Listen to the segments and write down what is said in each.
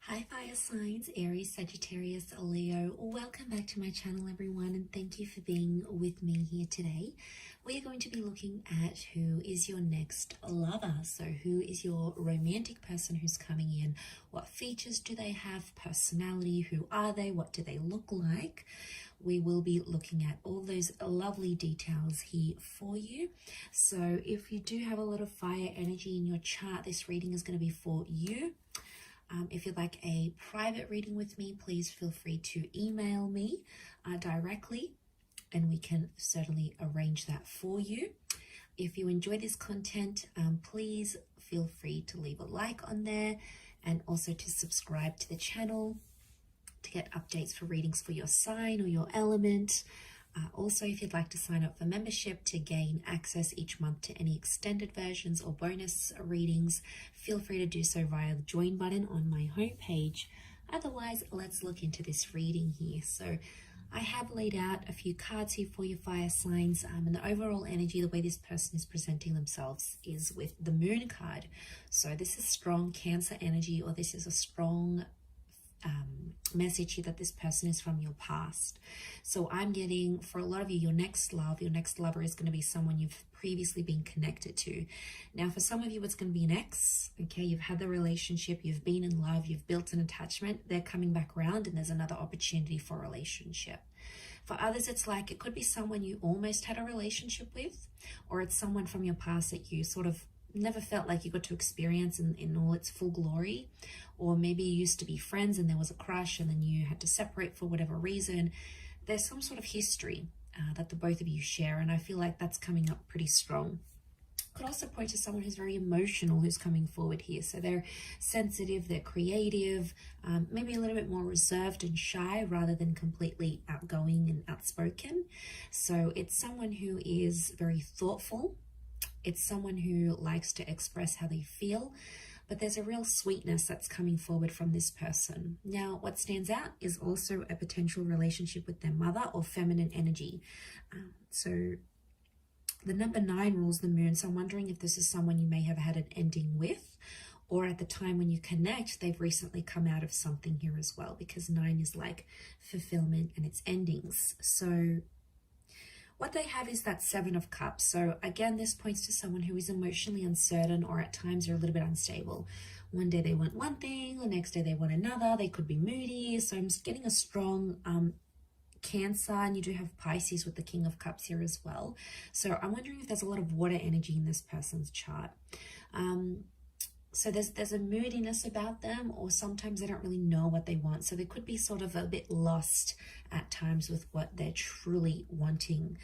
Hi fire signs, Aries, Sagittarius, Leo. Welcome back to my channel everyone, and thank you for being with me here today. We are going to be looking at who is your next lover. So who is your romantic person who's coming in? What features do they have? Personality, who are they? What do they look like? We will be looking at all those lovely details here for you. So if you do have a lot of fire energy in your chart, this reading is going to be for you. If you'd like a private reading with me, please feel free to email me directly, and we can certainly arrange that for you. If you enjoy this content, please feel free to leave a like on there and also to subscribe to the channel to get updates for readings for your sign or your element. Also, if you'd like to sign up for membership to gain access each month to any extended versions or bonus readings, feel free to do so via the join button on my homepage. Otherwise, let's look into this reading here. So I have laid out a few cards here for your fire signs, and the overall energy, the way this person is presenting themselves is with the moon card. So this is strong Cancer energy, or this is a strong message here that this person is from your past. So I'm getting, for a lot of you, your next lover is going to be someone you've previously been connected to. Now for some of you, it's going to be an ex. Okay, you've had the relationship, you've been in love, you've built an attachment, they're coming back around and there's another opportunity for a relationship. For others, it's like it could be someone you almost had a relationship with, or it's someone from your past that you sort of never felt like you got to experience in all its full glory. Or maybe you used to be friends and there was a crush and then you had to separate for whatever reason. There's some sort of history that the both of you share, and I feel like that's coming up pretty strong. Could also point to someone who's very emotional who's coming forward here. So they're sensitive, they're creative, maybe a little bit more reserved and shy rather than completely outgoing and outspoken. So it's someone who is very thoughtful. It's someone who likes to express how they feel, but there's a real sweetness that's coming forward from this person. Now, what stands out is also a potential relationship with their mother or feminine energy. So the number 9 rules the moon. So I'm wondering if this is someone you may have had an ending with, or at the time when you connect, they've recently come out of something here as well, because 9 is like fulfillment and it's endings. So what they have is that 7 of Cups. So again, this points to someone who is emotionally uncertain, or at times they're a little bit unstable. One day they want one thing, the next day they want another. They could be moody. So I'm getting a strong Cancer, and you do have Pisces with the King of Cups here as well. So I'm wondering if there's a lot of water energy in this person's chart. So there's a moodiness about them, or sometimes they don't really know what they want. So they could be sort of a bit lost at times with what they're truly wanting.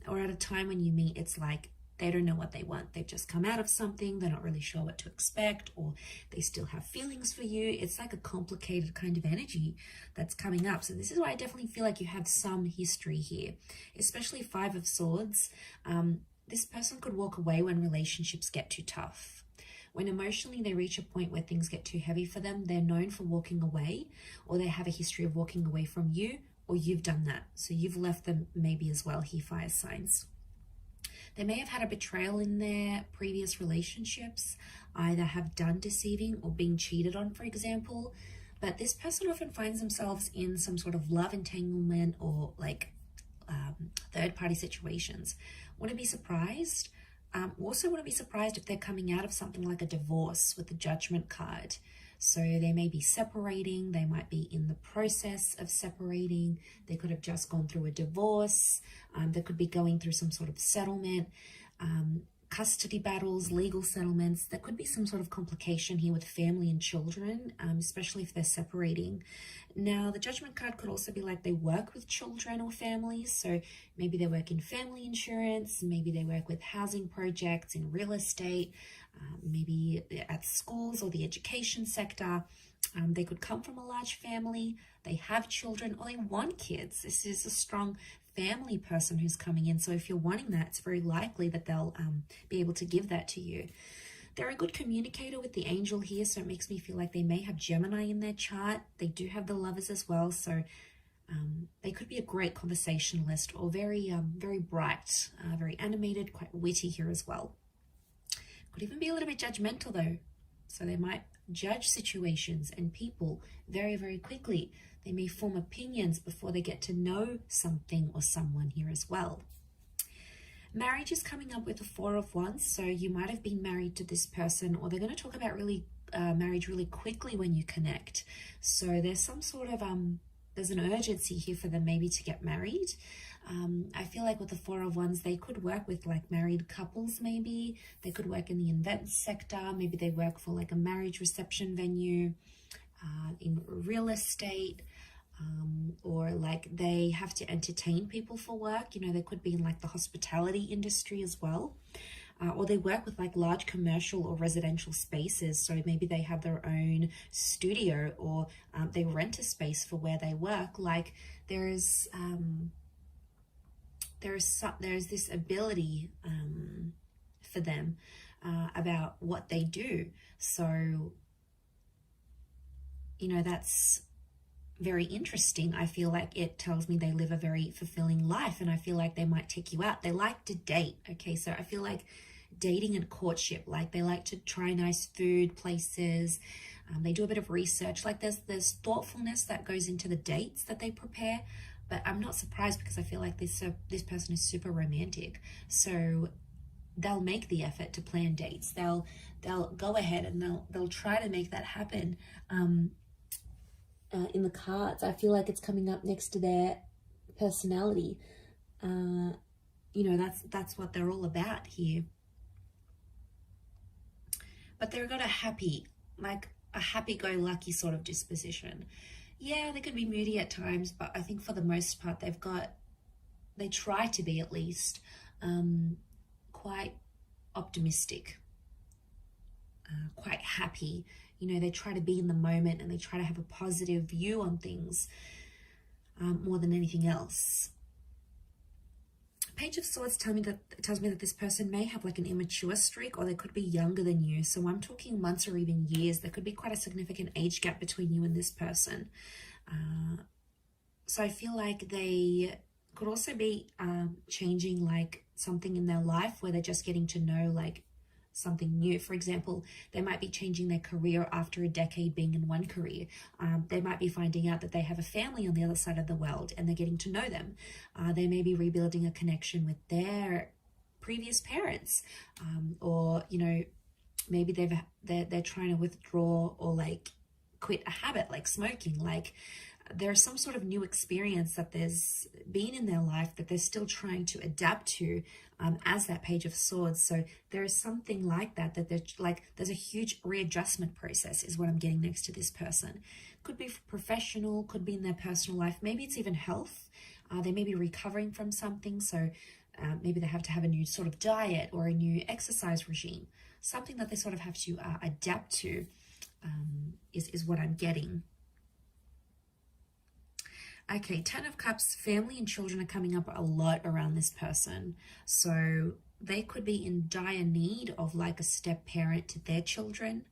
Or at a time when you meet, it's like they don't know what they want. They've just come out of something. They're not really sure what to expect, or they still have feelings for you. It's like a complicated kind of energy that's coming up. So this is why I definitely feel like you have some history here, especially 5 of Swords. This person could walk away when relationships get too tough. When emotionally they reach a point where things get too heavy for them, they're known for walking away, or they have a history of walking away from you, or you've done that. So you've left them maybe as well here, fire signs. They may have had a betrayal in their previous relationships, either have done deceiving or being cheated on, for example. But this person often finds themselves in some sort of love entanglement or like third-party situations. Wouldn't be surprised. Also wouldn't be surprised if they're coming out of something like a divorce with the Judgment card. So they may be separating, they might be in the process of separating, they could have just gone through a divorce, they could be going through some sort of settlement, custody battles, legal settlements. There could be some sort of complication here with family and children, especially if they're separating. Now, the Judgment card could also be like they work with children or families. So maybe they work in family insurance, maybe they work with housing projects, in real estate, maybe at schools or the education sector. They could come from a large family, they have children, or they want kids. This is a strong family person who's coming in. So if you're wanting that, it's very likely that they'll be able to give that to you. They're a good communicator with the angel here, so it makes me feel like they may have Gemini in their chart. They do have the Lovers as well, so they could be a great conversationalist, or very bright, very animated, quite witty here as well. Could even be a little bit judgmental though. So they might judge situations and people very, very quickly. They may form opinions before they get to know something or someone here as well. Marriage is coming up with the Four of Wands, so you might have been married to this person, or they're going to talk about marriage really quickly when you connect. So there's some sort of there's an urgency here for them maybe to get married. I feel like with the Four of Wands, they could work with like married couples maybe. They could work in the events sector. Maybe they work for like a marriage reception venue, in real estate, or like they have to entertain people for work. You know, they could be in like the hospitality industry as well. Or they work with like large commercial or residential spaces. So maybe they have their own studio, or they rent a space for where they work. Like there's this ability for them about what they do. So, you know, that's very interesting. I feel like it tells me they live a very fulfilling life, and I feel like they might take you out. They like to date. Okay, so I feel like dating and courtship, like they like to try nice food places. They do a bit of research. Like there's thoughtfulness that goes into the dates that they prepare. But I'm not surprised, because I feel like this person is super romantic. So they'll make the effort to plan dates. They'll go ahead and they'll try to make that happen. In the cards, I feel like it's coming up next to their personality. You know, that's what they're all about here. But they've got a happy-go-lucky sort of disposition. Yeah, they could be moody at times, but I think for the most part, they try to be at least quite optimistic, quite happy. You know, they try to be in the moment, and they try to have a positive view on things more than anything else. Page of Swords tells me that this person may have like an immature streak, or they could be younger than you. So I'm talking months or even years. There could be quite a significant age gap between you and this person. So I feel like they could also be changing like something in their life, where they're just getting to know like something new. For example, they might be changing their career after a decade being in one career. They might be finding out that they have a family on the other side of the world, and they're getting to know them. They may be rebuilding a connection with their previous parents, or you know, maybe they're trying to withdraw or like quit a habit like smoking. Like there's some sort of new experience that there's been in their life that they're still trying to adapt to, as that Page of Swords. So there is something like that there's a huge readjustment process is what I'm getting next to this person. Could be professional, could be in their personal life. Maybe it's even health. They may be recovering from something. So maybe they have to have a new sort of diet or a new exercise regime. Something that they sort of have to adapt to is what I'm getting. Okay, Ten of Cups, family and children are coming up a lot around this person. So they could be in dire need of like a step parent to their children.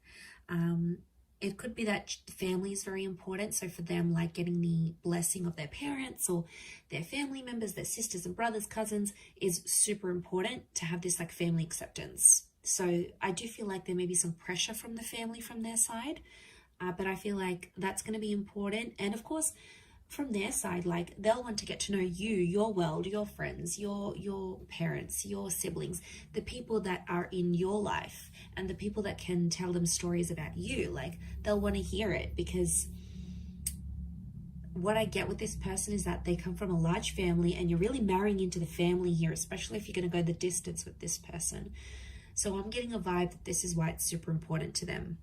It could be that family is very important. So for them, like getting the blessing of their parents or their family members, their sisters and brothers, cousins, is super important to have this like family acceptance. So I do feel like there may be some pressure from the family from their side, but I feel like that's going to be important. And of course, from their side, like they'll want to get to know you, your world, your friends, your parents, your siblings, the people that are in your life, and the people that can tell them stories about you. Like they'll want to hear it, because what I get with this person is that they come from a large family, and you're really marrying into the family here, especially if you're going to go the distance with this person. So I'm getting a vibe that this is why it's super important to them.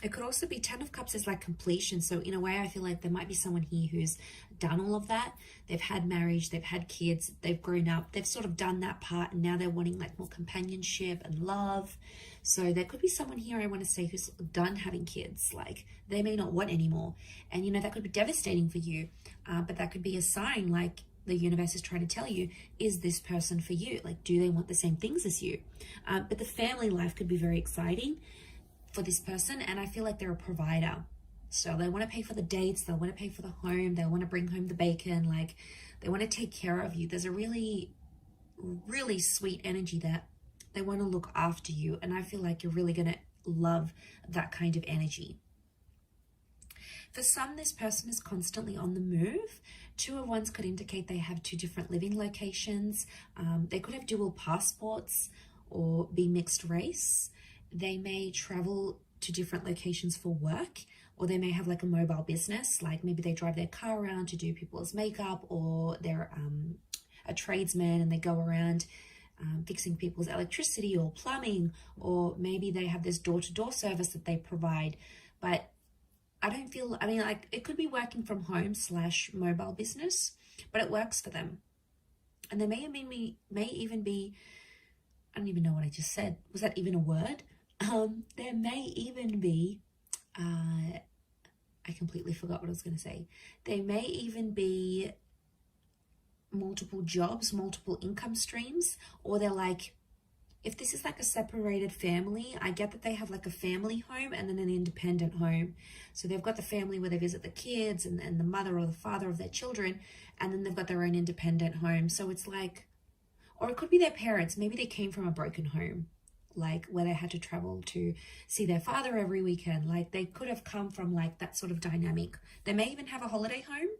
It could also be Ten of Cups is like completion. So in a way, I feel like there might be someone here who's done all of that. They've had marriage, they've had kids, they've grown up, they've sort of done that part, and now they're wanting like more companionship and love. So there could be someone here, I want to say, who's done having kids. Like they may not want anymore. And you know, that could be devastating for you, but that could be a sign like the universe is trying to tell you, is this person for you? Like, do they want the same things as you? But the family life could be very exciting for this person, and I feel like they're a provider. So they want to pay for the dates, they want to pay for the home, they want to bring home the bacon, like they want to take care of you. There's a really, really sweet energy that they want to look after you, and I feel like you're really going to love that kind of energy. For some, this person is constantly on the move. 2 of Wands could indicate they have 2 different living locations. They could have dual passports or be mixed race. They may travel to different locations for work, or they may have like a mobile business, like maybe they drive their car around to do people's makeup, or they're a tradesman and they go around fixing people's electricity or plumbing, or maybe they have this door-to-door service that they provide. But I don't feel, I mean, like it could be working from home / mobile business, but it works for them. And there may even be, I don't even know what I just said. Was that even a word? There may even be, I completely forgot what I was going to say. There may even be multiple jobs, multiple income streams, or they're like, if this is like a separated family, I get that they have like a family home and then an independent home. So they've got the family where they visit the kids and the mother or the father of their children, and then they've got their own independent home. So it's like, or it could be their parents. Maybe they came from a broken home, like where they had to travel to see their father every weekend. Like they could have come from like that sort of dynamic. They may even have a holiday home.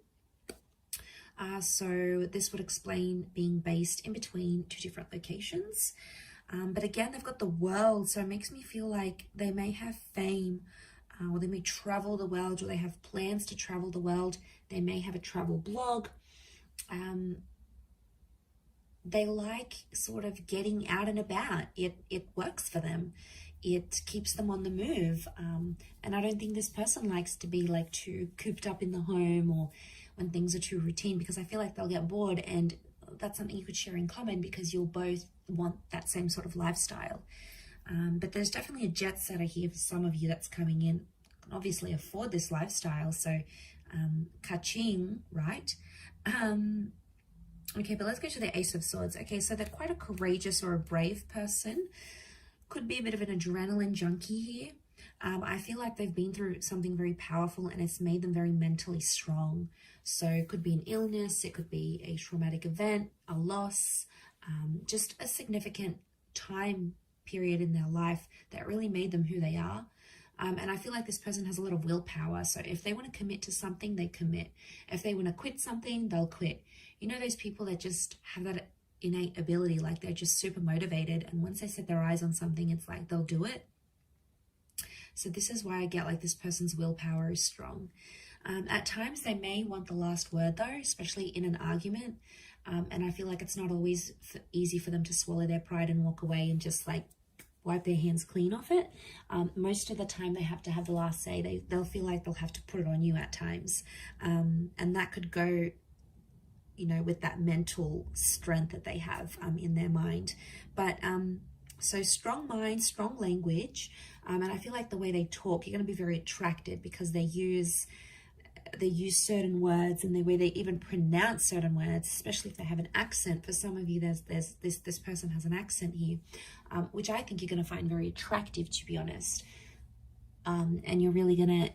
So this would explain being based in between 2 different locations. But again, they've got the world, so it makes me feel like they may have fame, or they may travel the world, or they have plans to travel the world. They may have a travel blog. They like sort of getting out and about. It works for them. It keeps them on the move. And I don't think this person likes to be like too cooped up in the home, or when things are too routine, because I feel like they'll get bored, and that's something you could share in common because you'll both want that same sort of lifestyle. But there's definitely a jet setter here for some of you that's coming in, can obviously afford this lifestyle. So ka-ching, right? Okay, but let's go to the Ace of Swords. Okay, so they're quite a courageous or a brave person. Could be a bit of an adrenaline junkie here. I feel like they've been through something very powerful and it's made them very mentally strong. So it could be an illness, it could be a traumatic event, a loss, just a significant time period in their life that really made them who they are. And I feel like this person has a lot of willpower. So if they want to commit to something, they commit. If they want to quit something, they'll quit. You know, those people that just have that innate ability, like they're just super motivated. And once they set their eyes on something, it's like they'll do it. So this is why I get like this person's willpower is strong. At times they may want the last word though, especially in an argument. And I feel like it's not always easy for them to swallow their pride and walk away and just like wipe their hands clean off it. Most of the time they have to have the last say. They'll feel like they'll have to put it on you at times. And that could go, you know, with that mental strength that they have in their mind. But so strong mind, strong language. And I feel like the way they talk, you're going to be very attracted because they use certain words, and the way they even pronounce certain words, especially if they have an accent. For some of you, this person has an accent here, which I think you're going to find very attractive, to be honest. And you're really going to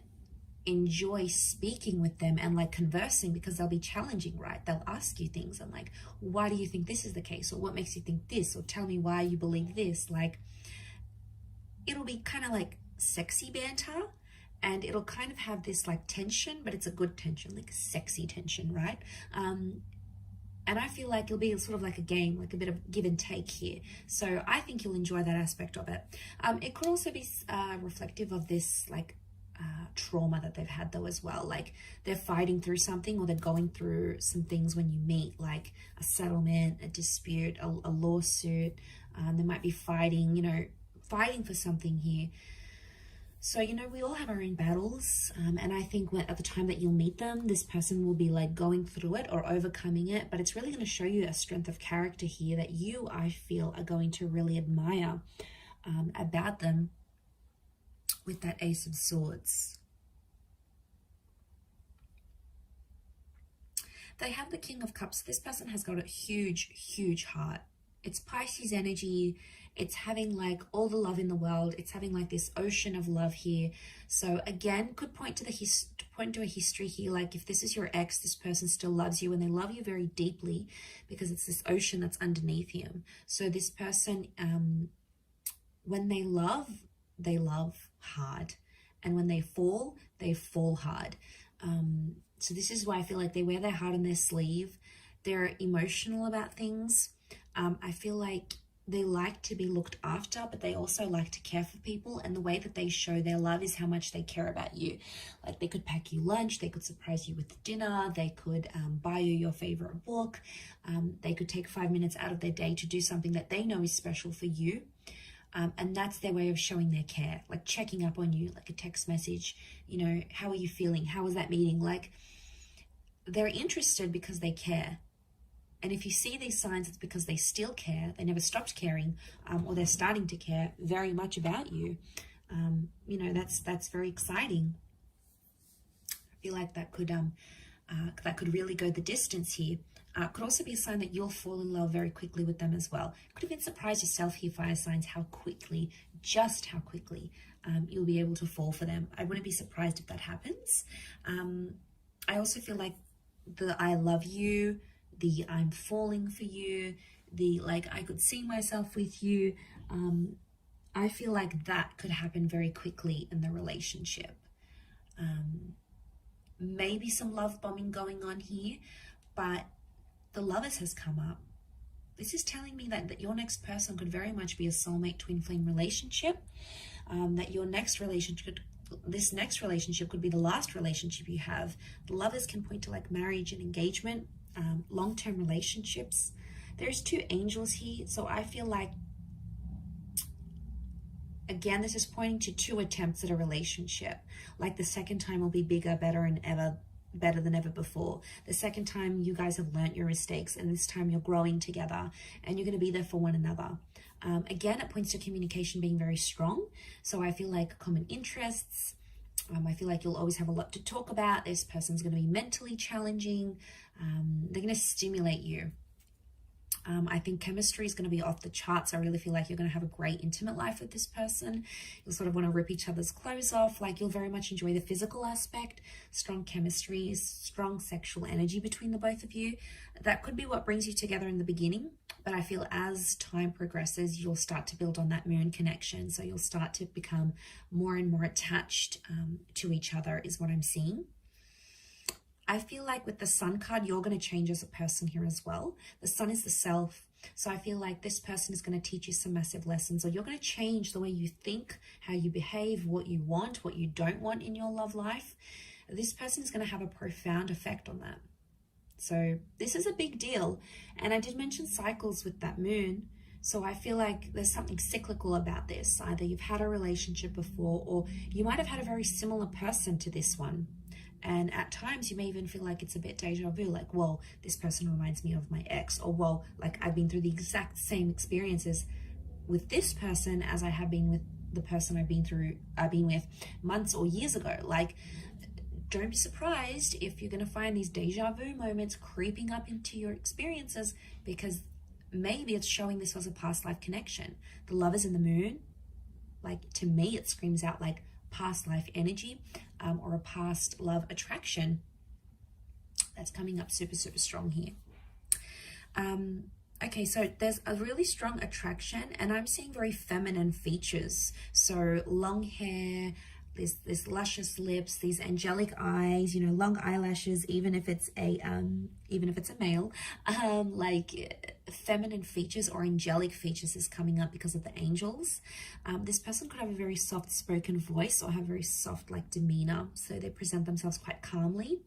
enjoy speaking with them and like conversing, because they'll be challenging, right? They'll ask you things and like, why do you think this is the case? Or what makes you think this? Or tell me why you believe this. Like, it'll be kind of like sexy banter. And it'll kind of have this like tension, but it's a good tension, like a sexy tension, right? And I feel like it'll be sort of like a game, like a bit of give and take here. So I think you'll enjoy that aspect of it. It could also be reflective of this like trauma that they've had though as well. Like they're fighting through something, or they're going through some things when you meet, like a settlement, a dispute, a lawsuit. They might be fighting, you know, fighting for something here. So, you know, we all have our own battles, and I think at the time that you'll meet them, this person will be like going through it or overcoming it, but it's really going to show you a strength of character here that you, I feel, are going to really admire about them with that Ace of Swords. They have the King of Cups. This person has got a huge, huge heart. It's Pisces energy. It's having like all the love in the world. It's having like this ocean of love here. So again, could point to a history here. Like if this is your ex, this person still loves you, and they love you very deeply because it's this ocean that's underneath him. So this person, when they love, they love hard. And when they fall hard. So this is why I feel like they wear their heart on their sleeve. They're emotional about things. I feel like they like to be looked after, but they also like to care for people. And the way that they show their love is how much they care about you. Like they could pack you lunch, they could surprise you with dinner, they could buy you your favorite book. They could take 5 minutes out of their day to do something that they know is special for you. And that's their way of showing their care, like checking up on you, like a text message, you know, how are you feeling? How was that meeting? Like they're interested because they care. And if you see these signs, it's because they still care. They never stopped caring, or they're starting to care very much about you. You know, that's very exciting. I feel like that could really go the distance here. Could also be a sign that you'll fall in love very quickly with them as well. Could even surprise yourself here, fire signs, just how quickly you'll be able to fall for them. I wouldn't be surprised if that happens. I also feel like the I love you, the I'm falling for you, the like I could see myself with you. I feel like that could happen very quickly in the relationship. Maybe some love bombing going on here, but the Lovers has come up. This is telling me that your next person could very much be a soulmate twin flame relationship, that your next relationship, this next relationship could be the last relationship you have. The Lovers can point to like marriage and engagement, long-term relationships. There's 2 angels here, so I feel like, again, this is pointing to 2 attempts at a relationship. Like the second time will be bigger, better than ever before. The second time you guys have learnt your mistakes, and this time you're growing together and you're going to be there for one another. Again, it points to communication being very strong. So I feel like common interests. I feel like you'll always have a lot to talk about. This person's going to be mentally challenging. They're going to stimulate you. I think chemistry is going to be off the charts. I really feel like you're going to have a great intimate life with this person. You'll sort of want to rip each other's clothes off. Like you'll very much enjoy the physical aspect, strong chemistry, strong sexual energy between the both of you. That could be what brings you together in the beginning. But I feel as time progresses, you'll start to build on that moon connection. So you'll start to become more and more attached to each other is what I'm seeing. I feel like with the Sun card, you're going to change as a person here as well. The Sun is the self. So I feel like this person is going to teach you some massive lessons, or you're going to change the way you think, how you behave, what you want, what you don't want in your love life. This person is going to have a profound effect on that. So this is a big deal. And I did mention cycles with that moon. So I feel like there's something cyclical about this. Either you've had a relationship before, or you might have had a very similar person to this one. And at times you may even feel like it's a bit deja vu, like, well, this person reminds me of my ex, or, well, like I've been through the exact same experiences with this person as I have been with the person I've been with months or years ago. Like, don't be surprised if you're going to find these deja vu moments creeping up into your experiences, because maybe it's showing this was a past life connection. The Lovers in the moon, like, to me, it screams out like past life energy, or a past love attraction that's coming up super, super strong here. Okay, so there's a really strong attraction, and I'm seeing very feminine features. So long hair, this luscious lips, these angelic eyes, you know, long eyelashes, even if it's a male, like feminine features or angelic features is coming up because of the angels. This person could have a very soft spoken voice or have very soft like demeanor, so they present themselves quite calmly.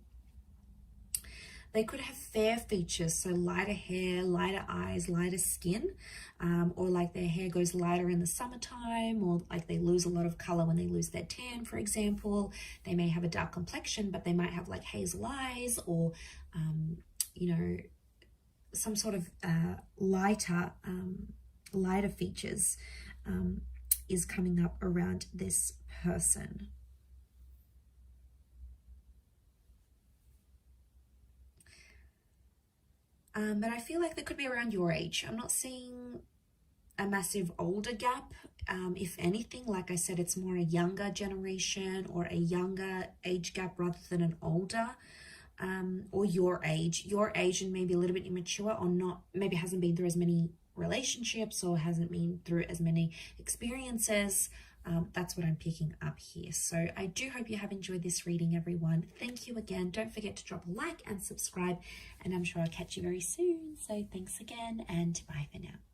They could have fair features, so lighter hair, lighter eyes, lighter skin, or like their hair goes lighter in the summertime, or like they lose a lot of color when they lose their tan, for example. They may have a dark complexion, but they might have like hazel eyes, or, you know, some sort of lighter features is coming up around this person. But I feel like they could be around your age. I'm not seeing a massive older gap. If anything, like I said, it's more a younger generation or a younger age gap rather than an older, or your age and maybe a little bit immature, or not, maybe hasn't been through as many relationships or hasn't been through as many experiences. That's what I'm picking up here. So I do hope you have enjoyed this reading, everyone. Thank you again. Don't forget to drop a like and subscribe, and I'm sure I'll catch you very soon. So thanks again, and bye for now.